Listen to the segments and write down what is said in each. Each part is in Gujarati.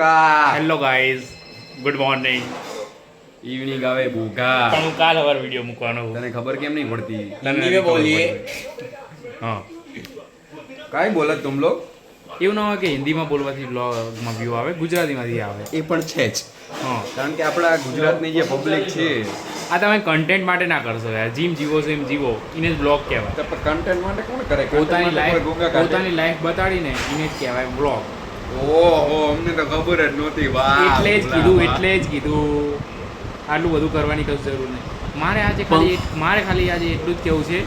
Hello guys, good morning. Evening આવે ભૂખા. પણ હું કાલ સવાર વિડીયો મૂકવાનો. તને ખબર કેમ નહીં પડતી? હિન્દી में बोलिए. હા, કાંઈ બોલે તુમ લોગ? એવું ના હોય કે હિન્દીમાં બોલવાથી બ્લોગમાં વ્યૂ આવે, ગુજરાતીમાંથી આવે. એ પણ છે જ. હા, કારણ કે આપણા ગુજરાતની જે પબ્લિક છે આ તમે કન્ટેન્ટ માટે ના કરશો યાર. જીમ જીવો છો એમ જીવો, એને જ બ્લોગ કહેવાય. તો કન્ટેન્ટ માટે કોણ કરે? પોતાની લાઈફ બતાડીને એને જ કહેવાય બ્લોગ. ઓહો, અમને તો ખબર જ નહોતી. વાહ, એટલે જ કીધું આટલું બધું કરવાની કશું જરૂર નહીં. મારે ખાલી આજે એટલું જ કહેવું છે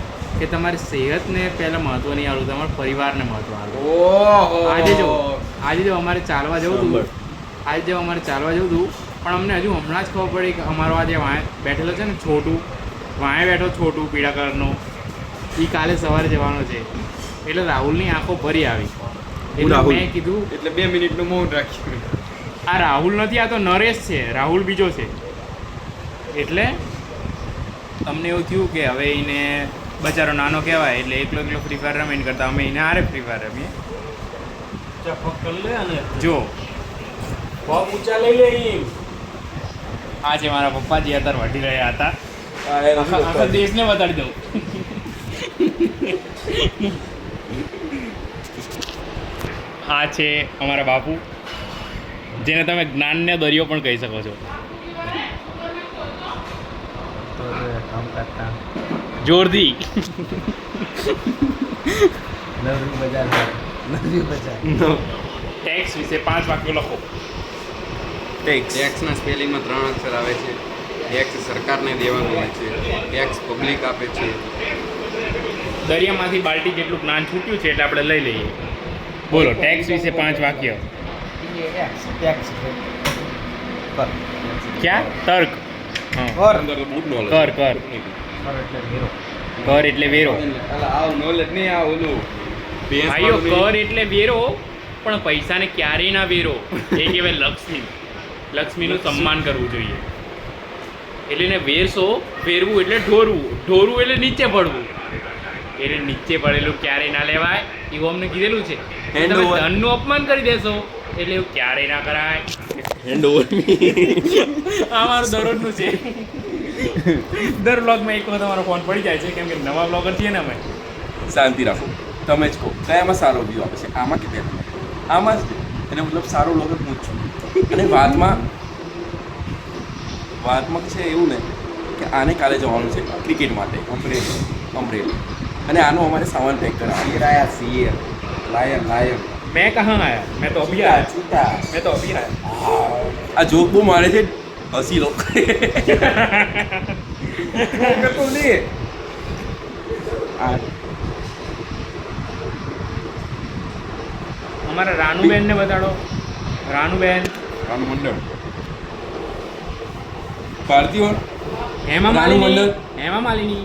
કે તમારી સેહતને પહેલાં મહત્વ નહીં આલું, તમારા પરિવારને મહત્વ આલું. ઓહો, આજે જો અમારે ચાલવા જવું હતું પણ અમને હજુ હમણાં જ ખબર પડી કે અમારો આજે વાંય બેઠેલો છે ને વાંય બેઠો છોટું પીળા કલરનો, એ કાલે સવારે જવાનો છે. એટલે રાહુલની આંખો ભરી આવી. એટલે મેં કીધું એટલે 2 મિનિટનું મૌન રાખ્યું. આ રાહુલ નથી, આ તો નરેશ છે. રાહુલ બીજો છે. એટલે અમને એવું થયું કે હવે એને બચારો નાનો કહેવાય એટલે એકલો ફ્રી ફાયર રમે કરતા અમે એને આરે ફ્રી ફાયર રમીએ. જો આ છે મારા પપ્પાજી અત્યારે વઢી રહ્યા હતા. આખા દેશને બતાડી દઉં. આ છે અમારા બાપુ, જેને તમે જ્ઞાનને દરિયો પણ કહી શકો છો. જોરથી ટેક્સ વિશે 5 વાક્યો લખો. ટેક્સના સ્પેલિંગમાં 3 અક્ષર આવે છે. ટેક્સ સરકારને દેવાનું હોય છે, ટેક્સ પબ્લિક આપે છે. દરિયામાંથી બાલ્ટી જેટલું જ્ઞાન છૂટ્યું છે એટલે આપણે લઈ લઈએ. બોલો, ટેક્સ વિશે 5 વાક્ય. ક્યાં તર્ક? કર એટલે વેરો. નોલેજ નહીં, આ ઓલું ભાઈઓ, કર એટલે વેરો, પણ પૈસાને ક્યારેય ના વેરો. એ કહેવાય લક્ષ્મી. લક્ષ્મીનું સન્માન કરવું જોઈએ. એટલે એને વેરવું એટલે ઢોરવું એટલે નીચે પડવું. એટલે નીચે પડેલું ક્યારેય ના લેવાય એવું અમને કીધેલું છે. તમે ધનનું અપમાન કરી દેશો એટલે એવું ક્યારેય ના કરાય. આ મારું દરરોજનું છે. દર બ્લોગમાં એક વખત અમારો ફોન પડી જાય છે, કેમ કે નવા બ્લોગર છીએ ને અમે. શાંતિ રાખો, તમે જ કહો કયામાં સારો વ્યૂ આવે છે, આમાં કે તેમાં? આમાં જ. એને મતલબ સારો બ્લોગર હું જ છું. અને વાતમાં છે એવું ને કે આને કાલે જવાનું છે ક્રિકેટ માટે અમરેલી. અને આનો અમારે સામાન પેક કરાવ્યો. લાયર मैं कहाँ आया? मैं तो अभी आया. આ જોક બહુ મારે છે, હસી લો. અમારા રાનુબેન ને બતાડો. રાનુ મંડળ, ભારતીય હેમા માલિની.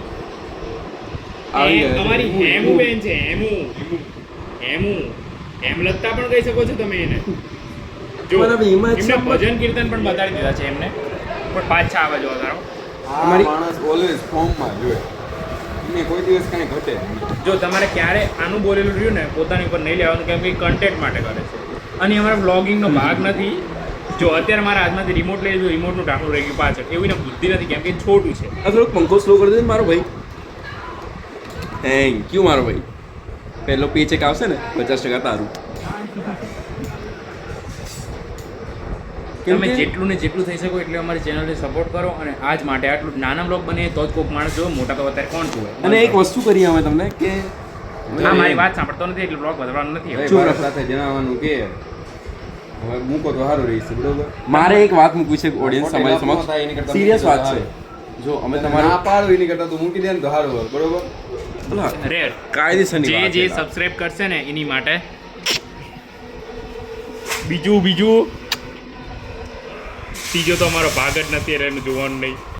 અમારી હેમુબેન છે. હેમલતા પણ કહી શકો છો તમે એને. જો એમને ભજન કીર્તન પણ બતાડી દીધા છે એમને, પણ પાછા આવે જો તારો. અમારી માણસ ઓલવેઝ ફોર્મમાં જોઈએ. એને કોઈ દિવસ કાંઈ ઘટે. જો તમારે ક્યારે આનું બોલેલું રહ્યું ને પોતાની ઉપર નહીં લેવાનું, કેમ કે કન્ટેન્ટ માટે કરે છે અને અમારા બ્લોગિંગનો ભાગ નથી. જો અત્યારે મારા હાથમાંથી રિમોટ લઈ લીધું, રિમોટનું ઢાંકણું રહી ગયું પાછળ. એવી ને બુદ્ધિ નથી, કેમ કે છોટું છે. આ થોડોક પંખો સ્લો કરી દે મારો ભાઈ. થેન્ક યુ મારો ભાઈ. પહેલો પેચેક આવશે ને 50% તારું. તમે જેટલું ને જેટલું થઈ શકો એટલે અમારી ચેનલને સપોર્ટ કરો. અને આજ માટે આટલું નાના બ્લોગ બને તો જ કોઈક માણસ જો, મોટા તો અત્યારે કોણ જુએ. અને એક વસ્તુ કરીએ અમે તમને કે હા, મારી વાત સાંભળતો નથી એટલે બ્લોગ બદલવાનો નથી. સાથે જણાવવાનું કે હવે મૂકો તો સારું રહેશે, બરોબર? મારે એક વાત મૂકવી છે ઓડિયન્સ તમારી સમક્ષ. સિરિયસ વાત છે. જો અમે તમારે ના પાડો એની કરતા તો મૂકી દે ને તો સારું હોય, બરોબર? રેર કાયદેસરની વાત જે સબસ્ક્રાઇબ કરશે ને એની માટે. બીજું ત્રીજો તો અમારો ભાગ જ નથી એટલે એનું જોવાનું નહીં.